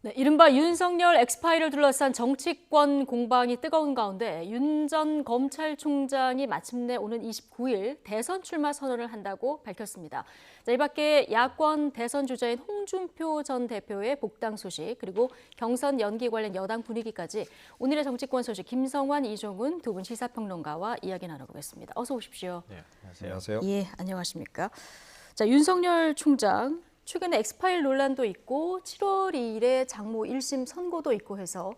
네, 이른바 윤석열 엑스파일을 둘러싼 정치권 공방이 뜨거운 가운데 윤 전 검찰총장이 마침내 오는 29일 대선 출마 선언을 한다고 밝혔습니다. 자, 이 밖에 야권 대선 주자인 홍준표 전 대표의 복당 소식, 그리고 경선 연기 관련 여당 분위기까지 오늘의 정치권 소식 김성환, 이종훈 두 분 시사평론가와 이야기 나눠보겠습니다. 어서 오십시오. 네, 안녕하세요. 예, 안녕하십니까. 자, 윤석열 총장. 최근에 엑스파일 논란도 있고 7월 2일에 장모 1심 선고도 있고 해서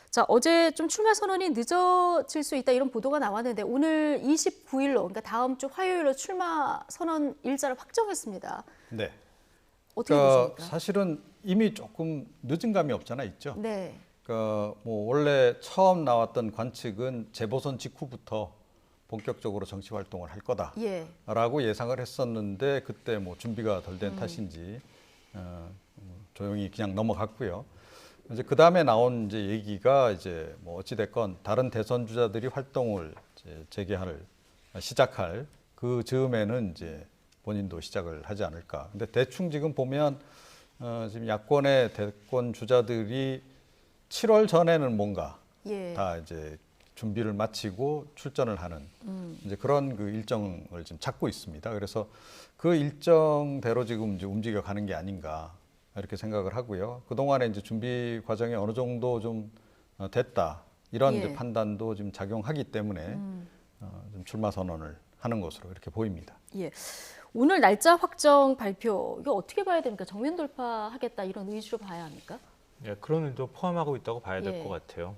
자, 어제 좀 출마 선언이 늦어질 수 있다 이런 보도가 나왔는데 오늘 29일로 그러니까 다음 주 화요일로 출마 선언 일자를 확정했습니다. 네. 어떻게 보십니까? 사실은 이미 조금 늦은 감이 없잖아 있죠. 네. 뭐 원래 처음 나왔던 관측은 재보선 직후부터 본격적으로 정치 활동을 할 거다라고 예상을 했었는데 그때 뭐 준비가 덜 된 탓인지 조용히 그냥 넘어갔고요. 이제 그 다음에 나온 이제 얘기가 이제 뭐 어찌 됐건 다른 대선 주자들이 활동을 이제 시작할 그 즈음에는 이제 본인도 시작을 하지 않을까. 근데 대충 지금 보면 지금 야권의 대권 주자들이 7월 전에는 뭔가 다 이제 준비를 마치고 출전을 하는 이제 그런 그 일정을 지금 찾고 있습니다. 그래서 그 일정대로 지금 이제 움직여 가는 게 아닌가 이렇게 생각을 하고요. 그 동안에 이제 준비 과정이 어느 정도 좀 됐다 이런 이제 판단도 지금 작용하기 때문에 좀 출마 선언을 하는 것으로 이렇게 보입니다. 예. 오늘 날짜 확정 발표 이거 어떻게 봐야 됩니까? 정면 돌파하겠다 이런 의지로 봐야 합니까? 예, 그런 의도 포함하고 있다고 봐야 될 것 같아요.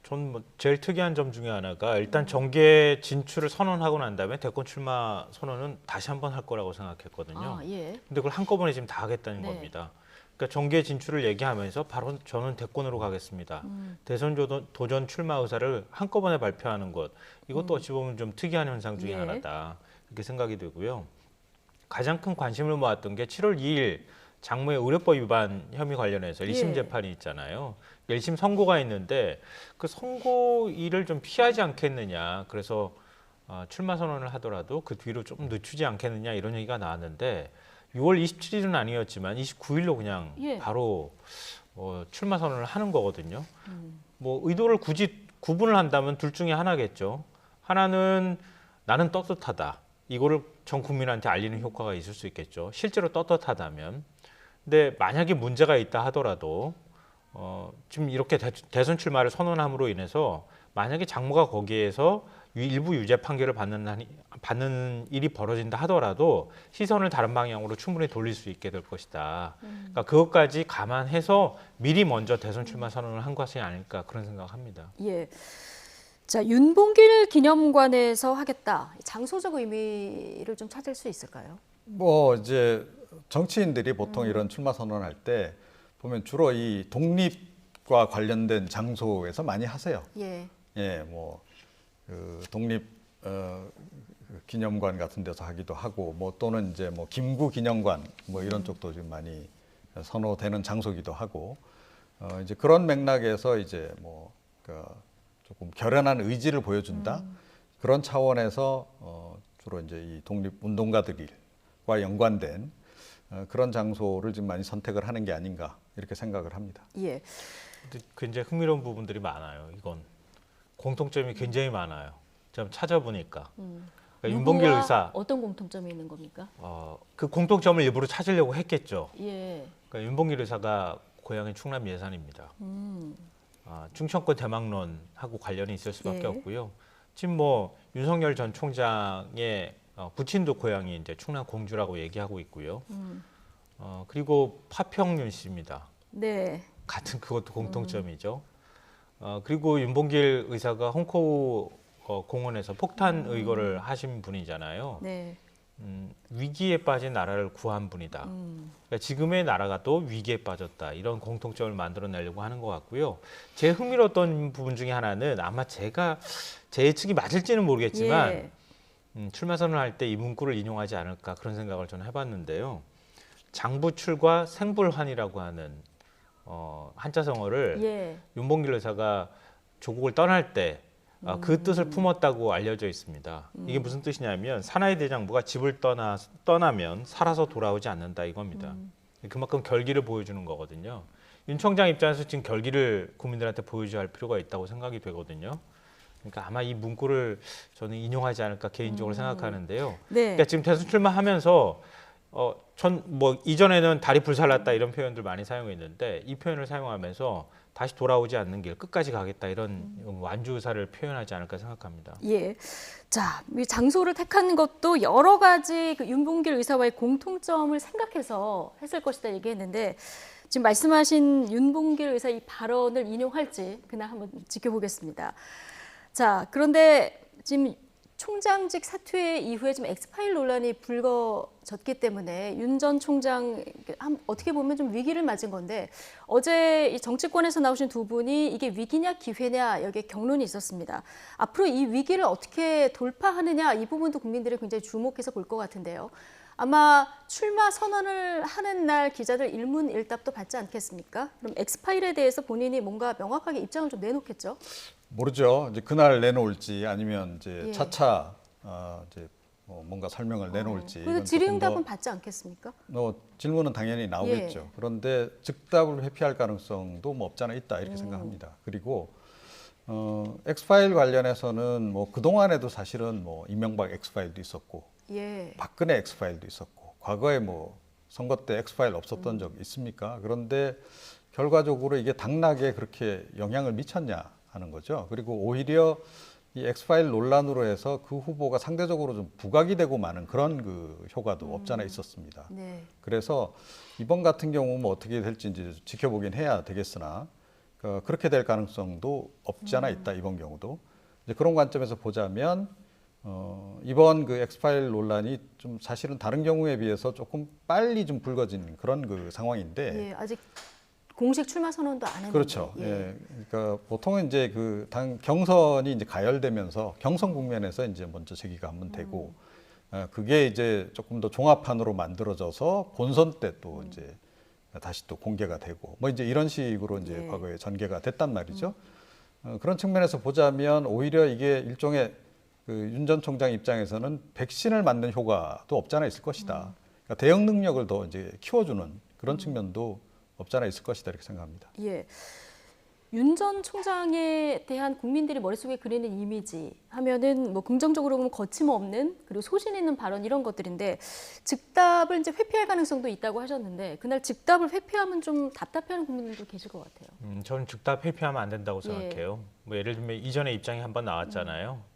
전 뭐 제일 특이한 점 중에 하나가 일단 정계 진출을 선언하고 난 다음에 대권 출마 선언은 다시 한번 할 거라고 생각했거든요. 근데 그걸 한꺼번에 지금 다 하겠다는 겁니다. 그러니까 정계 진출을 얘기하면서 바로 저는 대권으로 가겠습니다. 대선 도전 출마 의사를 한꺼번에 발표하는 것, 이것도 어찌 보면 좀 특이한 현상 중에 하나다 이렇게 생각이 되고요. 가장 큰 관심을 모았던 게 7월 2일 장모의 의료법 위반 혐의 관련해서 1심 재판이 있잖아요. 1심 선고가 있는데 그 선고일을 좀 피하지 않겠느냐. 그래서 출마 선언을 하더라도 그 뒤로 좀 늦추지 않겠느냐 이런 얘기가 나왔는데 6월 27일은 아니었지만 29일로 그냥 바로 출마 선언을 하는 거거든요. 뭐 의도를 굳이 구분을 한다면 둘 중에 하나겠죠. 하나는 나는 떳떳하다. 이거를 전 국민한테 알리는 효과가 있을 수 있겠죠. 실제로 떳떳하다면. 근데 만약에 문제가 있다 하더라도 지금 이렇게 대선 출마를 선언함으로 인해서 만약에 장모가 거기에서 일부 유죄 판결을 받는 일이 벌어진다 하더라도 시선을 다른 방향으로 충분히 돌릴 수 있게 될 것이다. 그러니까 그것까지 감안해서 미리 먼저 대선 출마 선언을 한 것이 아닐까 그런 생각합니다. 예. 자, 윤봉길 기념관에서 하겠다. 장소적 의미를 좀 찾을 수 있을까요? 뭐 이제 정치인들이 보통 이런 출마 선언할 때 보면 주로 이 독립과 관련된 장소에서 많이 하세요. 뭐 그 독립 기념관 같은 데서 하기도 하고 뭐 또는 이제 뭐 김구 기념관 뭐 이런 쪽도 지금 많이 선호되는 장소기도 하고 이제 그런 맥락에서 이제 뭐 조금 결연한 의지를 보여준다 그런 차원에서 주로 이제 이 독립 운동가들과 연관된 그런 장소를 지금 많이 선택을 하는 게 아닌가 이렇게 생각을 합니다. 근데 굉장히 흥미로운 부분들이 많아요. 이건 공통점이 굉장히 많아요. 좀 찾아보니까 그러니까 윤봉길 의사 어떤 공통점이 있는 겁니까? 그 공통점을 일부러 찾으려고 했겠죠. 그러니까 윤봉길 의사가 고향이 충남 예산입니다. 충청권 대망론하고 관련이 있을 수밖에 없고요. 지금 뭐 윤석열 전 총장의 부친도 고향이 이제 충남 공주라고 얘기하고 있고요. 그리고 파평윤 씨입니다. 같은 그것도 공통점이죠. 그리고 윤봉길 의사가 홍콩 공원에서 폭탄 의거를 하신 분이잖아요. 위기에 빠진 나라를 구한 분이다. 그러니까 지금의 나라가 또 위기에 빠졌다. 이런 공통점을 만들어내려고 하는 것 같고요. 제일 흥미로웠던 부분 중에 하나는 아마 제 예측이 맞을지는 모르겠지만 출마 선언할 때 이 문구를 인용하지 않을까 그런 생각을 저는 해봤는데요. 장부출과 생불환이라고 하는 한자성어를 윤봉길 의사가 조국을 떠날 때 그 뜻을 품었다고 알려져 있습니다. 이게 무슨 뜻이냐면 사나이 대장부가 집을 떠나면 살아서 돌아오지 않는다 이겁니다. 그만큼 결기를 보여주는 거거든요. 윤 총장 입장에서 지금 결기를 국민들한테 보여줘야 할 필요가 있다고 생각이 되거든요. 그러니까 아마 이 문구를 저는 인용하지 않을까 개인적으로 생각하는데요. 네. 그러니까 지금 대선 출마하면서 전 뭐 이전에는 다리 불살랐다 이런 표현들 많이 사용했는데 이 표현을 사용하면서 다시 돌아오지 않는 길 끝까지 가겠다 이런 완주 의사를 표현하지 않을까 생각합니다. 예. 자, 이 장소를 택한 것도 여러 가지 그 윤봉길 의사와의 공통점을 생각해서 했을 것이다 얘기했는데 지금 말씀하신 윤봉길 의사 이 발언을 인용할지 그날 한번 지켜보겠습니다. 자, 그런데 지금 총장직 사퇴 이후에 좀 엑스파일 논란이 불거졌기 때문에 윤 전 총장 어떻게 보면 좀 위기를 맞은 건데 어제 이 정치권에서 나오신 두 분이 이게 위기냐 기회냐 여기에 경론이 있었습니다. 앞으로 이 위기를 어떻게 돌파하느냐 이 부분도 국민들이 굉장히 주목해서 볼 것 같은데요. 아마 출마 선언을 하는 날 기자들 일문일답도 받지 않겠습니까? 그럼 엑스파일에 대해서 본인이 뭔가 명확하게 입장을 좀 내놓겠죠? 모르죠. 이제 그날 내놓을지 아니면 이제 예. 차차 이제 뭔가 설명을 내놓을지. 그래도 이건 질의응답은 받지 않겠습니까? 질문은 당연히 나오겠죠. 예. 그런데 즉답을 회피할 가능성도 뭐 없지 않아 있다 이렇게 생각합니다. 그리고 엑스파일 관련해서는 뭐 그동안에도 사실은 뭐 이명박 엑스파일도 있었고 예. 박근혜 엑스파일도 있었고 과거에 뭐 선거 때 엑스파일 없었던 적 있습니까? 그런데 결과적으로 이게 당락에 그렇게 영향을 미쳤냐 하는 거죠. 그리고 오히려 이 엑스파일 논란으로 해서 그 후보가 상대적으로 좀 부각이 되고 마는 그런 그 효과도 없지 않아 있었습니다. 네. 그래서 이번 같은 경우 뭐 어떻게 될지 이제 지켜보긴 해야 되겠으나 그렇게 될 가능성도 없지 않아 있다. 이번 경우도 이제 그런 관점에서 보자면 이번 그 엑스파일 논란이 좀 사실은 다른 경우에 비해서 조금 빨리 좀 불거진 그런 그 상황인데 예, 아직 공식 출마 선언도 안 했는데. 그렇죠. 예. 그러니까 보통은 이제 그 당 경선이 이제 가열되면서 경선 국면에서 이제 먼저 제기가 한번 되고 그게 이제 조금 더 종합판으로 만들어져서 본선 때 또 이제 다시 또 공개가 되고 뭐 이제 이런 식으로 이제 예. 과거에 전개가 됐단 말이죠. 그런 측면에서 보자면 오히려 이게 일종의 그 윤 전 총장 입장에서는 백신을 맞는 효과도 없지 않아 있을 것이다. 그러니까 대응 능력을 더 이제 키워주는 그런 측면도 없지 않아 있을 것이다 이렇게 생각합니다. 예. 윤 전 총장에 대한 국민들이 머릿속에 그리는 이미지 하면은 뭐 긍정적으로 보면 거침없는 그리고 소신 있는 발언 이런 것들인데 즉답을 이제 회피할 가능성도 있다고 하셨는데 그날 즉답을 회피하면 좀 답답해하는 국민들도 계실 것 같아요. 저는 즉답 회피하면 안 된다고 생각해요. 뭐 예를 들면 이전에 입장이 한번 나왔잖아요.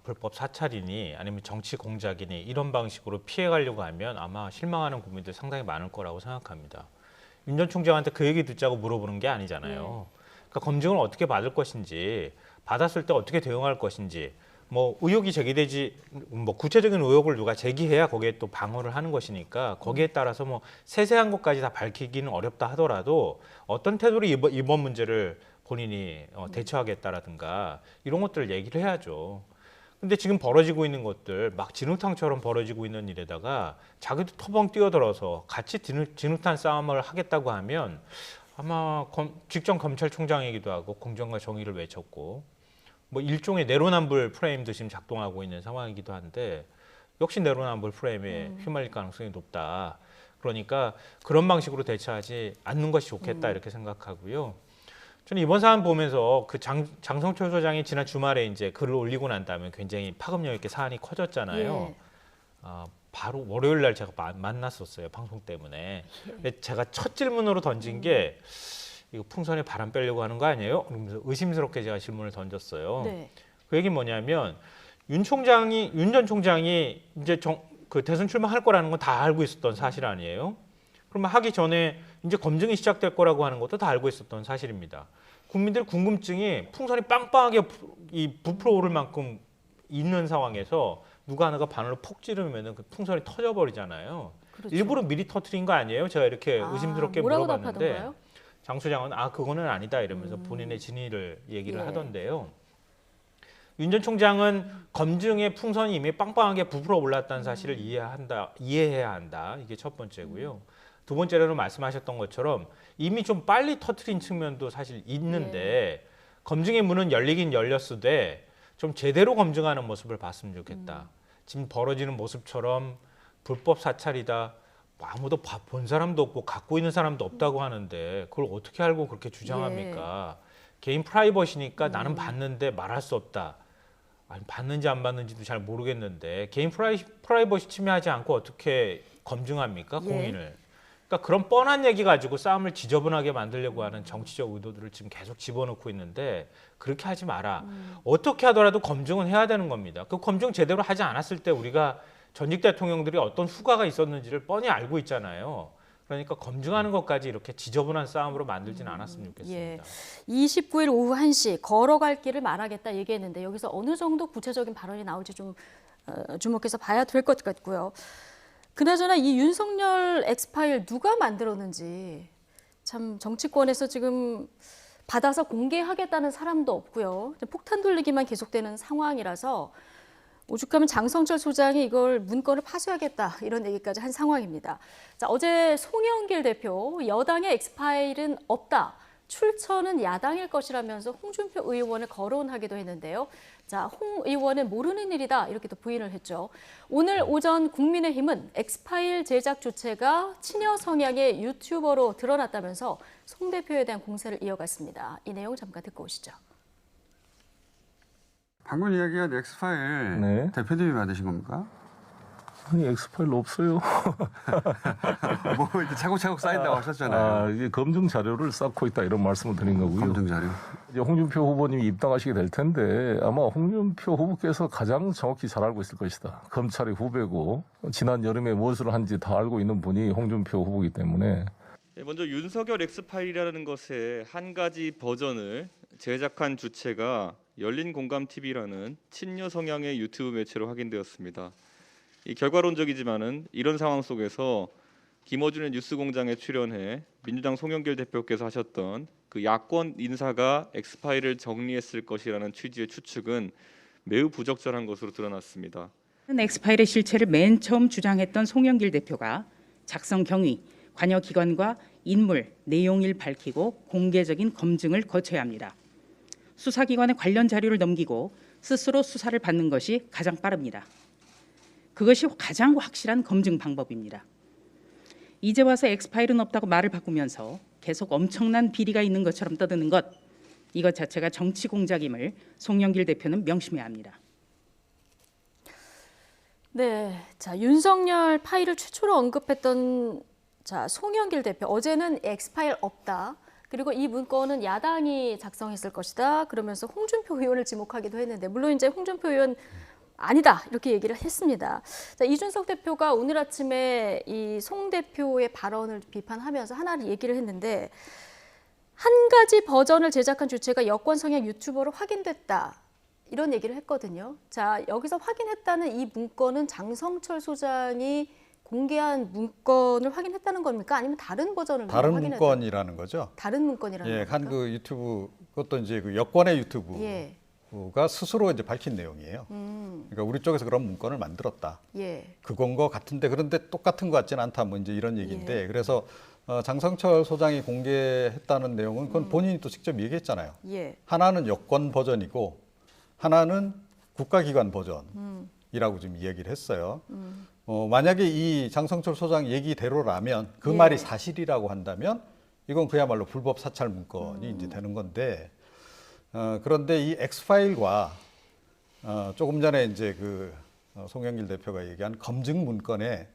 불법 사찰이니 아니면 정치 공작이니 이런 방식으로 피해가려고 하면 아마 실망하는 국민들 상당히 많을 거라고 생각합니다. 윤 전 총장한테 그 얘기 듣자고 물어보는 게 아니잖아요. 그러니까 검증을 어떻게 받을 것인지, 받았을 때 어떻게 대응할 것인지, 뭐 의혹이 제기되지, 뭐 구체적인 의혹을 누가 제기해야 거기에 또 방어를 하는 것이니까 거기에 따라서 뭐 세세한 것까지 다 밝히기는 어렵다 하더라도 어떤 태도로 이번 문제를 본인이 대처하겠다라든가 이런 것들을 얘기를 해야죠. 근데 지금 벌어지고 있는 것들 막 진흙탕처럼 벌어지고 있는 일에다가 자기도 터벙 뛰어들어서 같이 진흙탕 싸움을 하겠다고 하면 아마 직전 검찰총장이기도 하고 공정과 정의를 외쳤고 뭐 일종의 내로남불 프레임도 지금 작동하고 있는 상황이기도 한데 역시 내로남불 프레임에 휘말릴 가능성이 높다. 그러니까 그런 방식으로 대처하지 않는 것이 좋겠다 이렇게 생각하고요. 저는 이번 사안 보면서 그 장성철 소장이 지난 주말에 이제 글을 올리고 난 다음에 굉장히 파급력 있게 사안이 커졌잖아요. 예. 바로 월요일 날 제가 만났었어요. 방송 때문에. 근데 제가 첫 질문으로 던진 게 이거 풍선에 바람 빼려고 하는 거 아니에요? 그러면서 의심스럽게 제가 질문을 던졌어요. 네. 그 얘기는 뭐냐면 윤 전 총장이 이제 그 대선 출마할 거라는 건 다 알고 있었던 사실 아니에요? 그러면 하기 전에 이제 검증이 시작될 거라고 하는 것도 다 알고 있었던 사실입니다. 국민들 궁금증이 풍선이 빵빵하게 부풀어 오를 만큼 있는 상황에서 누가 하나가 바늘로 폭 찌르면 그 풍선이 터져버리잖아요. 그렇죠. 일부러 미리 터트린 거 아니에요? 제가 이렇게 의심스럽게 뭐라고 물어봤는데 답하던가요? 장 소장은 그거는 아니다 이러면서 본인의 진위를 얘기를 예. 하던데요. 윤 전 총장은 검증의 풍선이 이미 빵빵하게 부풀어 올랐다는 사실을 이해해야 한다. 이게 첫 번째고요. 두 번째로는 말씀하셨던 것처럼 이미 좀 빨리 터트린 측면도 사실 있는데 검증의 문은 열리긴 열렸으되 좀 제대로 검증하는 모습을 봤으면 좋겠다. 지금 벌어지는 모습처럼 불법 사찰이다, 아무도 본 사람도 없고 갖고 있는 사람도 없다고 하는데 그걸 어떻게 알고 그렇게 주장합니까? 개인 프라이버시니까 나는 봤는데 말할 수 없다. 아니, 봤는지 안 봤는지도 잘 모르겠는데 개인 프라이버시 침해하지 않고 어떻게 검증합니까? 공인을. 그러니까 그런 뻔한 얘기 가지고 싸움을 지저분하게 만들려고 하는 정치적 의도들을 지금 계속 집어넣고 있는데 그렇게 하지 마라. 어떻게 하더라도 검증은 해야 되는 겁니다. 그 검증 제대로 하지 않았을 때 우리가 전직 대통령들이 어떤 후과가 있었는지를 뻔히 알고 있잖아요. 그러니까 검증하는 것까지 이렇게 지저분한 싸움으로 만들지는 않았으면 좋겠습니다. 29일 오후 1시 걸어갈 길을 말하겠다 얘기했는데 여기서 어느 정도 구체적인 발언이 나올지 좀 주목해서 봐야 될 것 같고요. 그나저나 이 윤석열 엑스파일 누가 만들었는지 참 정치권에서 지금 받아서 공개하겠다는 사람도 없고요. 폭탄 돌리기만 계속되는 상황이라서 오죽하면 장성철 소장이 이걸 문건을 파쇄하겠다 이런 얘기까지 한 상황입니다. 자, 어제 송영길 대표 여당의 엑스파일은 없다. 출처는 야당일 것이라면서 홍준표 의원을 거론하기도 했는데요. 자, 홍 의원은 모르는 일이다 이렇게 또 부인을 했죠. 오늘 오전 국민의힘은 엑스파일 제작 주체가 친여 성향의 유튜버로 드러났다면서 송 대표에 대한 공세를 이어갔습니다. 이 내용 잠깐 듣고 오시죠. 방금 이야기한 엑스파일 네. 대표님이 만드신 겁니까? 아니 엑스파일 없어요. 뭐 이렇게 차곡차곡 쌓인다고 하셨잖아요. 이게 검증 자료를 쌓고 있다 이런 말씀을 드린 거고요. 검증 자료. 이제 홍준표 후보님이 입당하시게 될 텐데 아마 홍준표 후보께서 가장 정확히 잘 알고 있을 것이다. 검찰의 후배고 지난 여름에 무엇을 한지 다 알고 있는 분이 홍준표 후보이기 때문에. 먼저 윤석열 엑스파일이라는 것의 한 가지 버전을 제작한 주체가 열린공감TV라는 친여 성향의 유튜브 매체로 확인되었습니다. 이 결과론적이지만은 이런 상황 속에서 김어준의 뉴스공장에 출연해 민주당 송영길 대표께서 하셨던 그 야권 인사가 엑스파일을 정리했을 것이라는 취지의 추측은 매우 부적절한 것으로 드러났습니다. 엑스파일의 실체를 맨 처음 주장했던 송영길 대표가 작성 경위, 관여 기관과 인물, 내용을 밝히고 공개적인 검증을 거쳐야 합니다. 수사기관에 관련 자료를 넘기고 스스로 수사를 받는 것이 가장 빠릅니다. 그것이 가장 확실한 검증 방법입니다. 이제 와서 엑스파일은 없다고 말을 바꾸면서 계속 엄청난 비리가 있는 것처럼 떠드는 것, 이것 자체가 정치 공작임을 송영길 대표는 명심해야 합니다. 네, 자 윤석열 파일을 최초로 언급했던 송영길 대표 어제는 엑스파일 없다. 그리고 이 문건은 야당이 작성했을 것이다. 그러면서 홍준표 의원을 지목하기도 했는데 물론 이제 홍준표 의원 아니다 이렇게 얘기를 했습니다. 자, 이준석 대표가 오늘 아침에 이 송 대표의 발언을 비판하면서 하나를 얘기를 했는데 한 가지 버전을 제작한 주체가 여권 성향 유튜버로 확인됐다. 이런 얘기를 했거든요. 자, 여기서 확인했다는 이 문건은 장성철 소장이 공개한 문건을 확인했다는 겁니까? 아니면 다른 버전을 다른 확인했다? 문건이라는 거죠. 다른 문건이라는 겁니까? 한 그 유튜브 그것도 이제 그 여권의 유튜브가 스스로 이제 밝힌 내용이에요. 그러니까 우리 쪽에서 그런 문건을 만들었다. 그건 거 같은데 그런데 똑같은 것 같지는 않다. 뭐 이제 이런 얘기인데 그래서 장성철 소장이 공개했다는 내용은 그건 본인이 또 직접 얘기했잖아요. 하나는 여권 버전이고 하나는 국가기관 버전이라고 지금 이야기를 했어요. 만약에 이 장성철 소장 얘기대로라면 그 말이 사실이라고 한다면 이건 그야말로 불법 사찰 문건이 이제 되는 건데 그런데 이 엑스파일과 조금 전에 이제 그 송영길 대표가 얘기한 검증 문건의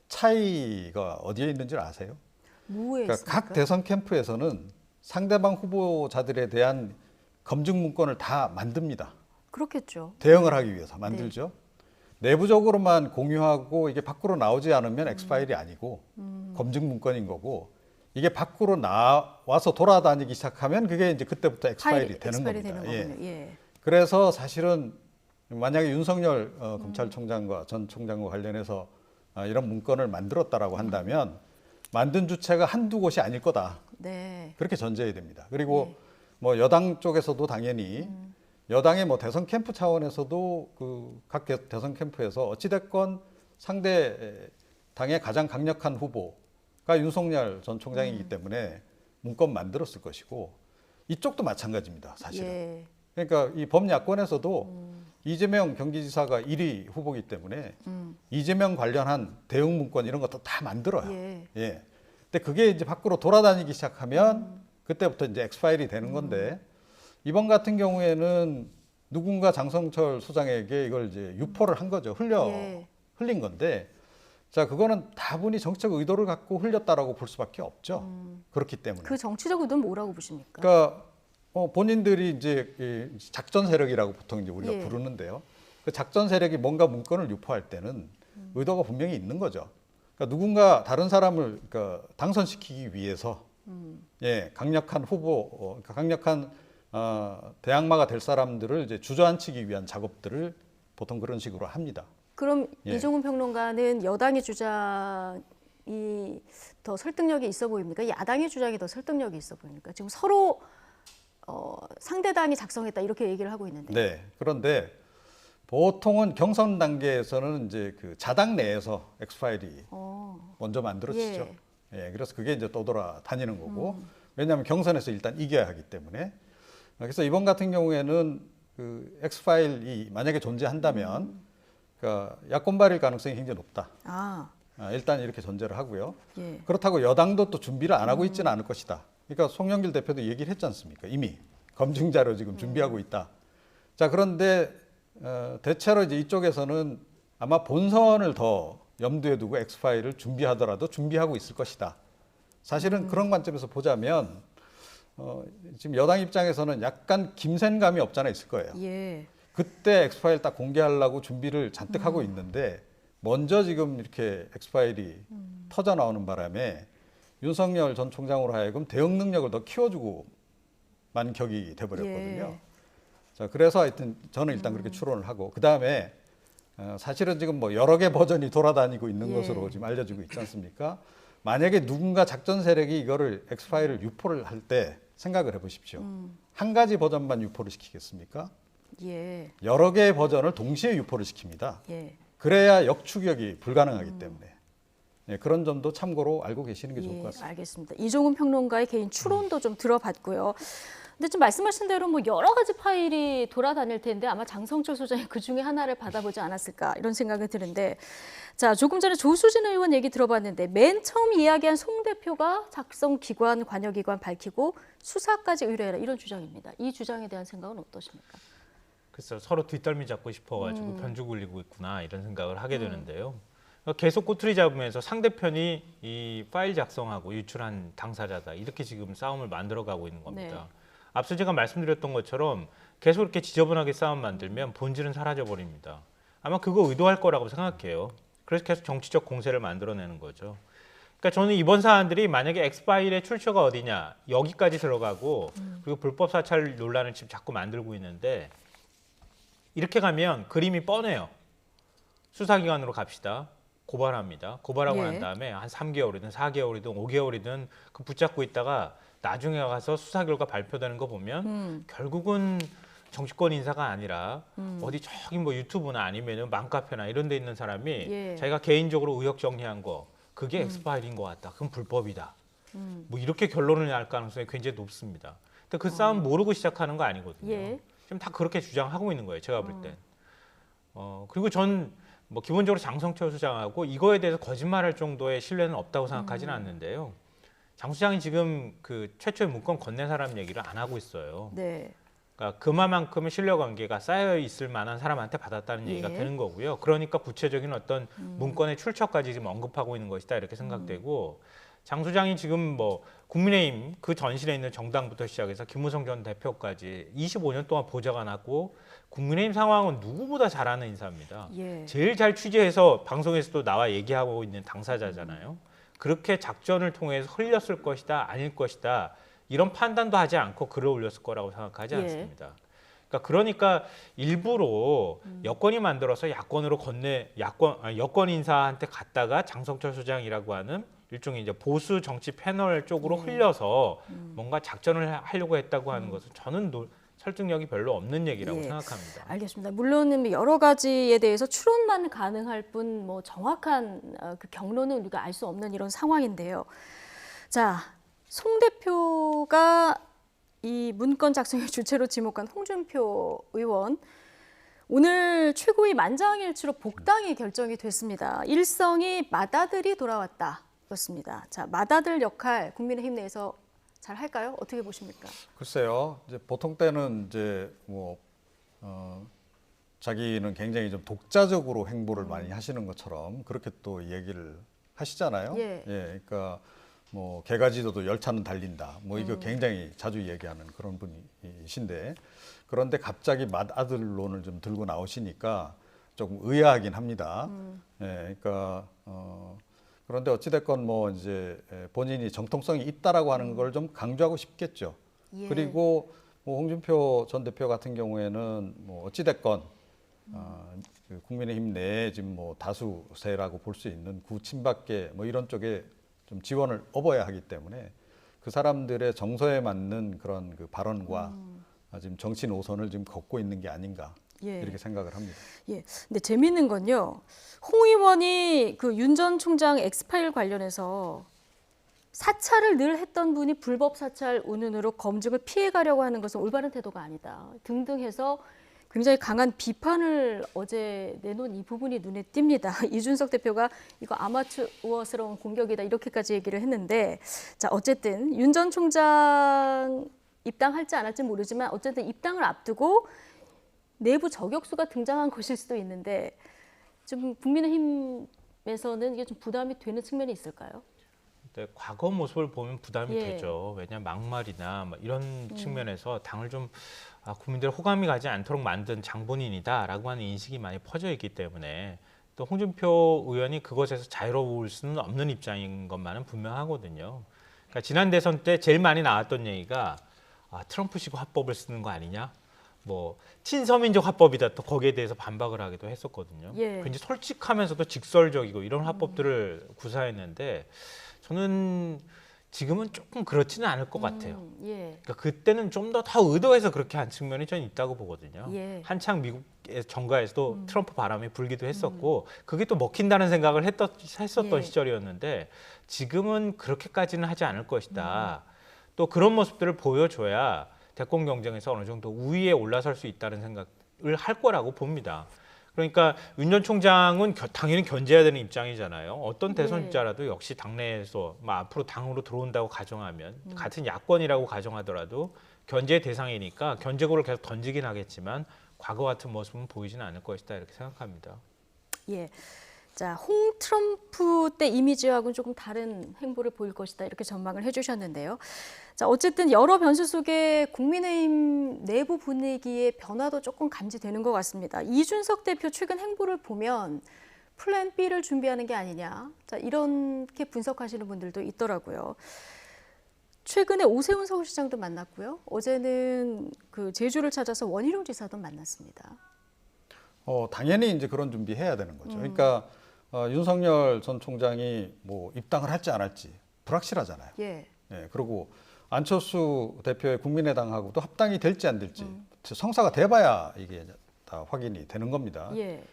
차이가 어디에 있는지 아세요? 뭐에 그러니까 있습니까? 각 대선 캠프에서는 상대방 후보자들에 대한 검증 문건을 다 만듭니다. 그렇겠죠. 대응을 하기 위해서 만들죠. 내부적으로만 공유하고 이게 밖으로 나오지 않으면 엑스파일이 아니고 검증 문건인 거고 이게 밖으로 나와서 돌아다니기 시작하면 그게 이제 그때부터 엑스파일이 되는 겁니다. 그래서 사실은 만약에 윤석열 검찰총장과 전 총장과 관련해서 이런 문건을 만들었다라고 한다면 만든 주체가 한두 곳이 아닐 거다. 그렇게 전제해야 됩니다. 그리고 뭐 여당 쪽에서도 당연히 여당의 뭐 대선 캠프 차원에서도 그 각 대선 캠프에서 어찌됐건 상대 당의 가장 강력한 후보가 윤석열 전 총장이기 때문에 문건 만들었을 것이고 이쪽도 마찬가지입니다. 사실은. 그러니까 이 범야권에서도 이재명 경기지사가 1위 후보이기 때문에 이재명 관련한 대응 문건 이런 것도 다 만들어요. 예. 근데 그게 이제 밖으로 돌아다니기 시작하면 그때부터 이제 엑스파일이 되는 건데 이번 같은 경우에는 누군가 장성철 소장에게 이걸 이제 유포를 한 거죠. 흘린 건데 자, 그거는 다분히 정치적 의도를 갖고 흘렸다라고 볼 수밖에 없죠. 그렇기 때문에. 그 정치적 의도는 뭐라고 보십니까? 그러니까 본인들이 이제 이 작전 세력이라고 보통 이제 우리가 부르는데요. 그 작전 세력이 뭔가 문건을 유포할 때는 의도가 분명히 있는 거죠. 그러니까 누군가 다른 사람을 그러니까 당선시키기 위해서 예, 강력한 후보, 그러니까 강력한 대항마가 될 사람들을 이제 주저앉히기 위한 작업들을 보통 그런 식으로 합니다. 그럼 예. 이종훈 평론가는 여당의 주장이 더 설득력이 있어 보입니까? 야당의 주장이 더 설득력이 있어 보입니까? 지금 서로 상대당이 작성했다 이렇게 얘기를 하고 있는데. 네. 그런데 보통은 경선 단계에서는 이제 그 자당 내에서 엑스파일이 먼저 만들어지죠. 예. 그래서 그게 이제 떠돌아다니는 거고. 왜냐하면 경선에서 일단 이겨야 하기 때문에. 그래서 이번 같은 경우에는 그 엑스파일이 만약에 존재한다면 그러니까 야권 발의 가능성이 굉장히 높다. 일단 이렇게 전제를 하고요. 예. 그렇다고 여당도 또 준비를 안 하고 있지는 않을 것이다. 그러니까 송영길 대표도 얘기를 했지 않습니까? 이미 검증 자료 지금 준비하고 있다. 자, 그런데 대체로 이제 이쪽에서는 아마 본선을 더 염두에 두고 엑스파일을 준비하더라도 준비하고 있을 것이다. 사실은 그런 관점에서 보자면 지금 여당 입장에서는 약간 김센감이 없잖아 있을 거예요. 예. 그때 엑스파일 딱 공개하려고 준비를 잔뜩 하고 있는데 먼저 지금 이렇게 엑스파일이 터져 나오는 바람에 윤석열 전 총장으로 하여금 대응 능력을 더 키워주고만 격이 돼버렸거든요. 자, 그래서 하여튼 저는 일단 그렇게 추론을 하고 그 다음에 사실은 지금 뭐 여러 개 버전이 돌아다니고 있는 것으로 지금 알려지고 있지 않습니까? 만약에 누군가 작전 세력이 이거를 엑스파일을 유포를 할 때 생각을 해보십시오. 한 가지 버전만 유포를 시키겠습니까? 예. 여러 개의 버전을 동시에 유포를 시킵니다. 예. 그래야 역추격이 불가능하기 때문에 예, 그런 점도 참고로 알고 계시는 게 좋을 것 같습니다. 알겠습니다. 이종훈 평론가의 개인 추론도 좀 들어봤고요. 근데 좀 말씀하신 대로 뭐 여러 가지 파일이 돌아다닐 텐데 아마 장성철 소장이 그 중에 하나를 받아보지 않았을까 이런 생각이 드는데 자, 조금 전에 조수진 의원 얘기 들어봤는데 맨 처음 이야기한 송 대표가 작성 기관, 관여기관 밝히고 수사까지 의뢰해라 이런 주장입니다. 이 주장에 대한 생각은 어떠십니까? 그래서 서로 뒷덜미 잡고 싶어가지고 편주 굴리고 있구나 이런 생각을 하게 되는데요. 계속 꼬투리 잡으면서 상대편이 이 파일 작성하고 유출한 당사자다 이렇게 지금 싸움을 만들어가고 있는 겁니다. 앞서 제가 말씀드렸던 것처럼 계속 이렇게 지저분하게 싸움 만들면 본질은 사라져 버립니다. 아마 그거 의도할 거라고 생각해요. 그래서 계속 정치적 공세를 만들어내는 거죠. 그러니까 저는 이번 사안들이 만약에 엑스파일의 출처가 어디냐 여기까지 들어가고 그리고 불법 사찰 논란을 지금 자꾸 만들고 있는데 이렇게 가면 그림이 뻔해요. 수사기관으로 갑시다. 고발합니다. 고발하고 난 다음에 한 3개월이든 4개월이든 5개월이든 그 붙잡고 있다가 나중에 가서 수사 결과 발표되는 거 보면 결국은 정치권 인사가 아니라 어디 저기 뭐 유튜브나 아니면은 맘카페나 이런 데 있는 사람이 자기가 개인적으로 의혹 정리한 거 그게 엑스파일인 것 같다. 그럼 불법이다. 뭐 이렇게 결론을 낼 가능성이 굉장히 높습니다. 근데 그 싸움 모르고 시작하는 거 아니거든요. 지금 다 그렇게 주장하고 있는 거예요. 제가 볼 땐. 그리고 전 뭐 기본적으로 장성철 수장하고 이거에 대해서 거짓말할 정도의 신뢰는 없다고 생각하지는 않는데요. 장 수장이 지금 그 최초의 문건 건넨 사람 얘기를 안 하고 있어요. 그러니까 그만큼의 신뢰관계가 쌓여 있을 만한 사람한테 받았다는 얘기가 되는 거고요. 그러니까 구체적인 어떤 문건의 출처까지 지금 언급하고 있는 것이다 이렇게 생각되고 장 수장이 지금 뭐 국민의힘 그 전실에 있는 정당부터 시작해서 김무성 전 대표까지 25년 동안 보좌관하고 국민의힘 상황은 누구보다 잘 아는 인사입니다. 제일 잘 취재해서 방송에서도 나와 얘기하고 있는 당사자잖아요. 그렇게 작전을 통해서 흘렸을 것이다, 아닐 것이다 이런 판단도 하지 않고 글을 올렸을 거라고 생각하지 않습니다. 그러니까 일부러 여권이 만들어서 야권으로 여권 인사한테 갔다가 장성철 소장이라고 하는 일종의 이제 보수 정치 패널 쪽으로 흘려서 뭔가 작전을 하려고 했다고 하는 것은 저는 설득력이 별로 없는 얘기라고 생각합니다. 알겠습니다. 물론 여러 가지에 대해서 추론만 가능할 뿐 뭐 정확한 그 경로는 우리가 알 수 없는 이런 상황인데요. 자, 송 대표가 이 문건 작성의 주체로 지목한 홍준표 의원 오늘 최고위 만장일치로 복당이 결정이 됐습니다. 일성이 맏아들이 돌아왔다였습니다. 자, 맏아들 역할 국민의힘 내에서 잘 할까요? 어떻게 보십니까? 글쎄요. 이제 보통 때는 이제 자기는 굉장히 좀 독자적으로 행보를 많이 하시는 것처럼 그렇게 또 얘기를 하시잖아요. 예. 그러니까 뭐 개가지도도 열차는 달린다. 뭐 이거 굉장히 자주 얘기하는 그런 분이신데 그런데 갑자기 맏아들론을 좀 들고 나오시니까 조금 의아하긴 합니다. 그러니까 그런데 어찌됐건 뭐 이제 본인이 정통성이 있다라고 하는 걸 좀 강조하고 싶겠죠. 예. 그리고 뭐 홍준표 전 대표 같은 경우에는 뭐 어찌됐건 그 국민의힘 내에 지금 뭐 다수세라고 볼 수 있는 구친박계 뭐 이런 쪽에 좀 지원을 얻어야 하기 때문에 그 사람들의 정서에 맞는 그런 그 발언과 지금 정치 노선을 지금 걷고 있는 게 아닌가 예. 이렇게 생각을 합니다. 예. 근데 재미있는 건요. 홍 의원이 그 윤 전 총장 엑스파일 관련해서 사찰을 늘 했던 분이 불법 사찰 운운으로 검증을 피해가려고 하는 것은 올바른 태도가 아니다. 등등 해서 굉장히 강한 비판을 어제 내놓은 이 부분이 눈에 띕니다. 이준석 대표가 이거 아마추어스러운 공격이다 이렇게까지 얘기를 했는데 자 어쨌든 윤 전 총장 입당할지 안 할지 모르지만 어쨌든 입당을 앞두고 내부 저격수가 등장한 것일 수도 있는데 좀 국민의힘에서는 이게 좀 부담이 되는 측면이 있을까요? 네, 과거 모습을 보면 부담이 예. 되죠. 왜냐하면 막말이나 뭐 이런 측면에서 당을 좀 국민들 호감이 가지 않도록 만든 장본인이다라고 하는 인식이 많이 퍼져 있기 때문에 또 홍준표 의원이 그것에서 자유로울 수는 없는 입장인 것만은 분명하거든요. 그러니까 지난 대선 때 제일 많이 나왔던 얘기가 트럼프식 화법을 쓰는 거 아니냐? 뭐 친서민적 화법이다 또 거기에 대해서 반박을 하기도 했었거든요. 예. 굉장히 솔직하면서도 직설적이고 이런 화법들을 구사했는데 저는 지금은 조금 그렇지는 않을 것 같아요. 예. 그러니까 그때는 좀 더 의도해서 그렇게 한 측면이 저는 있다고 보거든요. 예. 한창 미국의 정가에서도 트럼프 바람이 불기도 했었고 그게 또 먹힌다는 생각을 했었던 예. 시절이었는데 지금은 그렇게까지는 하지 않을 것이다. 또 그런 모습들을 보여줘야 대권 경쟁에서 어느 정도 우위에 올라설 수 있다는 생각을 할 거라고 봅니다. 그러니까 윤 전 총장은 당연히 견제해야 되는 입장이잖아요. 어떤 대선 주자라도 역시 당내에서 앞으로 당으로 들어온다고 가정하면 같은 야권이라고 가정하더라도 견제 대상이니까 견제구를 계속 던지긴 하겠지만 과거 같은 모습은 보이지는 않을 것이다 이렇게 생각합니다. 예. 자, 홍 트럼프 때 이미지하고는 조금 다른 행보를 보일 것이다 이렇게 전망을 해주셨는데요. 자, 어쨌든 여러 변수 속에 국민의힘 내부 분위기의 변화도 조금 감지되는 것 같습니다. 이준석 대표 최근 행보를 보면 플랜 B를 준비하는 게 아니냐. 자, 이렇게 분석하시는 분들도 있더라고요. 최근에 오세훈 서울시장도 만났고요. 어제는 그 제주를 찾아서 원희룡 지사도 만났습니다. 당연히 이제 그런 준비해야 되는 거죠. 그러니까 윤석열 전 총장이 뭐 입당을 할지 안 할지 불확실하잖아요. 예. 그리고 안철수 대표의 국민의당하고도 합당이 될지 안 될지 성사가 돼봐야 이게 다 확인이 되는 겁니다. 예.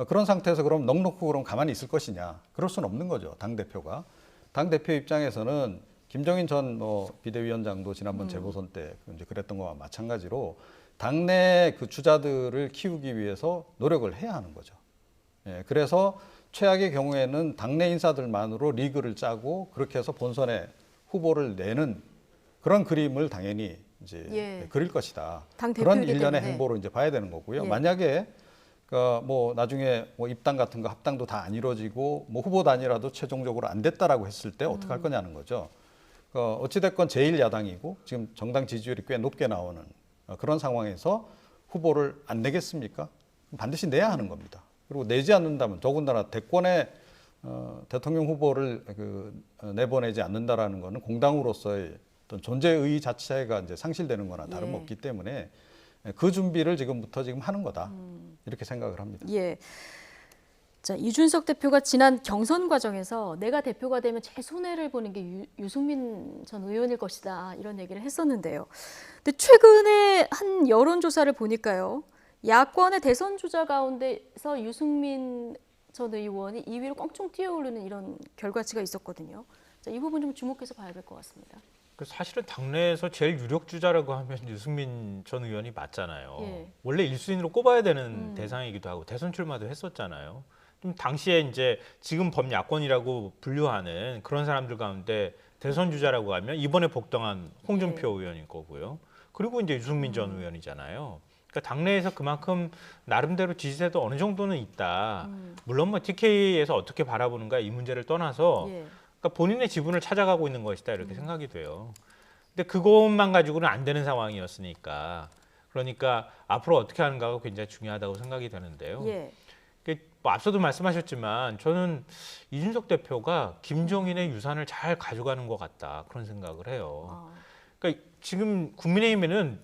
그런 상태에서 그럼 넉넉히 그럼 가만히 있을 것이냐? 그럴 수는 없는 거죠. 당 대표가. 당 대표 입장에서는 김종인 전 비대위원장도 지난번 재보선 때 이제 그랬던 거와 마찬가지로 당내 그 주자들을 키우기 위해서 노력을 해야 하는 거죠. 그래서 최악의 경우에는 당내 인사들만으로 리그를 짜고 그렇게 해서 본선에 후보를 내는 그런 그림을 당연히 이제 그릴 것이다. 그런 일련의 행보로 이제 봐야 되는 거고요. 만약에 뭐 나중에 뭐 입당 같은 거 합당도 다 안 이루어지고 뭐 후보 단위라도 최종적으로 안 됐다라고 했을 때 어떻게 할 거냐는 거죠. 어찌됐건 제1야당이고 지금 정당 지지율이 꽤 높게 나오는 그런 상황에서 후보를 안 내겠습니까? 반드시 내야 하는 겁니다. 그리고 내지 않는다면 더군다나 대권에 대통령 후보를 내보내지 않는다라는 것은 공당으로서의 어떤 존재의 자체가 이제 상실되는 거나 다름없기 때문에 그 준비를 지금부터 지금 하는 거다. 이렇게 생각을 합니다. 예. 자, 이준석 대표가 지난 경선 과정에서 내가 대표가 되면 제일 손해를 보는 게 유승민 전 의원일 것이다. 이런 얘기를 했었는데요. 근데 최근에 한 여론조사를 보니까요. 야권의 대선 주자 가운데서 유승민 전 의원이 2위로 껑충 뛰어오르는 이런 결과치가 있었거든요. 자, 이 부분 좀 주목해서 봐야 될 것 같습니다. 사실은 당내에서 제일 유력 주자라고 하면 유승민 전 의원이 맞잖아요. 예. 원래 1순위로 꼽아야 되는 대상이기도 하고 대선 출마도 했었잖아요. 좀 당시에 이제 지금 범야권이라고 분류하는 그런 사람들 가운데 대선 주자라고 하면 이번에 복당한 홍준표 의원일 거고요. 그리고 이제 유승민 전 의원이잖아요. 그러니까 당내에서 그만큼 나름대로 지지세도 어느 정도는 있다. 물론 뭐 TK에서 어떻게 바라보는가 이 문제를 떠나서 예. 그러니까 본인의 지분을 찾아가고 있는 것이다 이렇게 생각이 돼요. 근데 그것만 가지고는 안 되는 상황이었으니까 그러니까 앞으로 어떻게 하는가가 굉장히 중요하다고 생각이 되는데요. 예. 뭐 앞서도 말씀하셨지만 저는 이준석 대표가 김종인의 유산을 잘 가져가는 것 같다 그런 생각을 해요. 그러니까 지금 국민의힘에는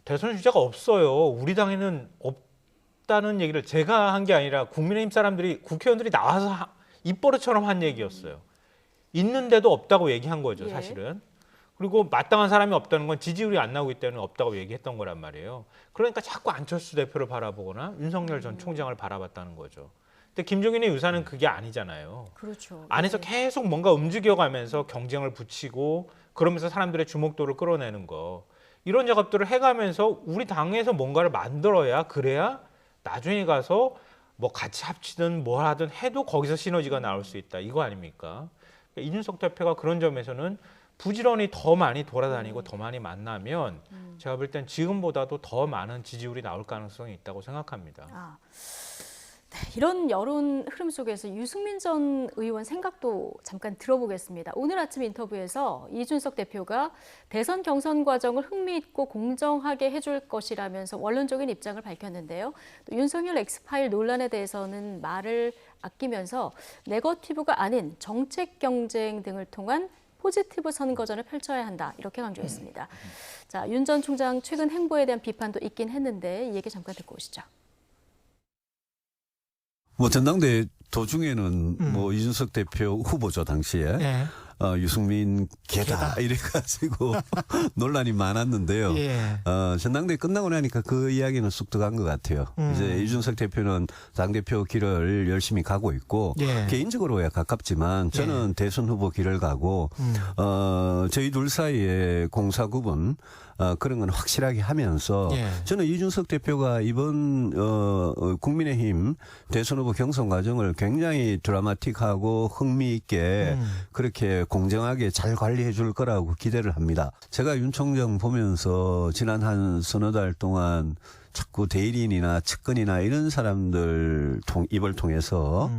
대선 주자가 없어요. 우리 당에는 없다는 얘기를 제가 한 게 아니라 국민의힘 사람들이 국회의원들이 나와서 입버릇처럼 한 얘기였어요. 있는데도 없다고 얘기한 거죠, 예. 사실은. 그리고 마땅한 사람이 없다는 건 지지율이 안 나오기 때문에 없다고 얘기했던 거란 말이에요. 그러니까 자꾸 안철수 대표를 바라보거나 윤석열 전 총장을 바라봤다는 거죠. 근데 김종인의 유산은 그게 아니잖아요. 그렇죠. 안에서 예. 계속 뭔가 움직여가면서 경쟁을 붙이고 그러면서 사람들의 주목도를 끌어내는 거. 이런 작업들을 해가면서 우리 당에서 뭔가를 만들어야 그래야 나중에 가서 뭐 같이 합치든 뭘 하든 해도 거기서 시너지가 나올 수 있다. 이거 아닙니까? 그러니까 이준석 대표가 그런 점에서는 부지런히 더 많이 돌아다니고 더 많이 만나면 제가 볼 땐 지금보다도 더 많은 지지율이 나올 가능성이 있다고 생각합니다. 아, 네, 이런 여론 흐름 속에서 유승민 전 의원 생각도 잠깐 들어보겠습니다. 오늘 아침 인터뷰에서 이준석 대표가 대선 경선 과정을 흥미있고 공정하게 해줄 것이라면서 원론적인 입장을 밝혔는데요. 또 윤석열 엑스파일 논란에 대해서는 말을 아끼면서 네거티브가 아닌 정책 경쟁 등을 통한 포지티브 선거전을 펼쳐야 한다 이렇게 강조했습니다. 자, 윤 전 총장 최근 행보에 대한 비판도 있긴 했는데 이 얘기 잠깐 듣고 오시죠. 뭐 전당대 도중에는 뭐 이준석 대표 후보죠 당시에 예. 유승민 개다 이래가지고 논란이 많았는데요. 예. 전당대 끝나고 나니까 그 이야기는 쑥득한 것 같아요. 이제 이준석 대표는 당대표 길을 열심히 가고 있고 예. 개인적으로야 가깝지만 저는 대선 후보 길을 가고 저희 둘 사이에 공사 구분 그런 건 확실하게 하면서 예. 저는 이준석 대표가 이번 국민의힘 대선 후보 경선 과정을 굉장히 드라마틱하고 흥미있게 그렇게 공정하게 잘 관리해 줄 거라고 기대를 합니다. 제가 윤 총장 보면서 지난 한 서너 달 동안 자꾸 대리인이나 측근이나 이런 사람들 입을 통해서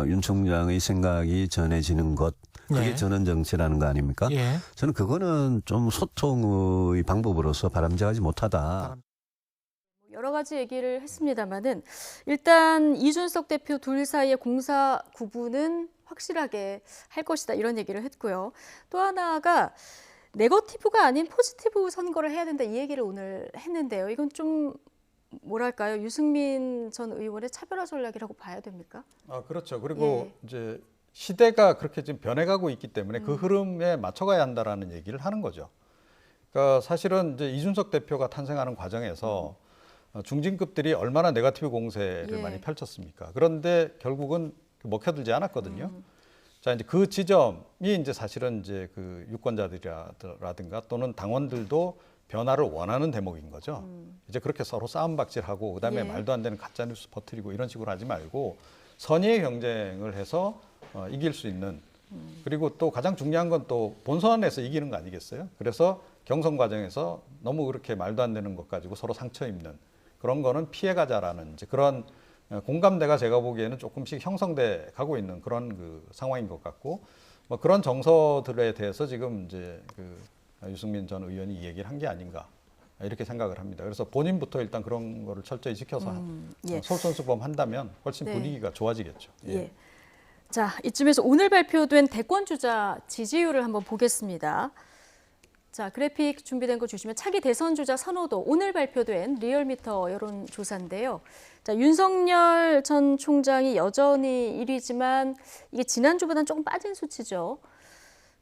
윤 총장의 생각이 전해지는 것 그게 예. 전원 정치라는 거 아닙니까? 예. 저는 그거는 좀 소통의 방법으로서 바람직하지 못하다. 여러 가지 얘기를 했습니다만은 일단 이준석 대표 둘 사이의 공사 구분은 확실하게 할 것이다 이런 얘기를 했고요. 또 하나가 네거티브가 아닌 포지티브 선거를 해야 된다 이 얘기를 오늘 했는데요. 이건 좀 뭐랄까요? 유승민 전 의원의 차별화 전략이라고 봐야 됩니까? 그렇죠. 그리고 이제 시대가 그렇게 지금 변해가고 있기 때문에 그 흐름에 맞춰가야 한다라는 얘기를 하는 거죠. 그러니까 사실은 이제 이준석 대표가 탄생하는 과정에서 중진급들이 얼마나 네거티브 공세를 많이 펼쳤습니까? 그런데 결국은 먹혀들지 않았거든요. 자, 이제 그 지점이 이제 사실은 이제 그 유권자들이라든가 또는 당원들도 변화를 원하는 대목인 거죠. 이제 그렇게 서로 싸움박질하고 그다음에 말도 안 되는 가짜 뉴스 퍼뜨리고 이런 식으로 하지 말고 선의의 경쟁을 해서 이길 수 있는 그리고 또 가장 중요한 건 또 본선에서 이기는 거 아니겠어요? 그래서 경선 과정에서 너무 그렇게 말도 안 되는 것 가지고 서로 상처 입는 그런 거는 피해가자라는 이제 그런 공감대가 제가 보기에는 조금씩 형성돼 가고 있는 그런 그 상황인 것 같고 뭐 그런 정서들에 대해서 지금 이제 그 유승민 전 의원이 이 얘기를 한 게 아닌가 이렇게 생각을 합니다. 그래서 본인부터 일단 그런 거를 철저히 지켜서 솔선수범한다면 훨씬 분위기가 좋아지겠죠. 자, 이쯤에서 오늘 발표된 대권 주자 지지율을 한번 보겠습니다. 자, 그래픽 준비된 거 주시면 차기 대선 주자 선호도 오늘 발표된 리얼미터 여론조사인데요. 자, 윤석열 전 총장이 여전히 1위지만 이게 지난주보다는 조금 빠진 수치죠.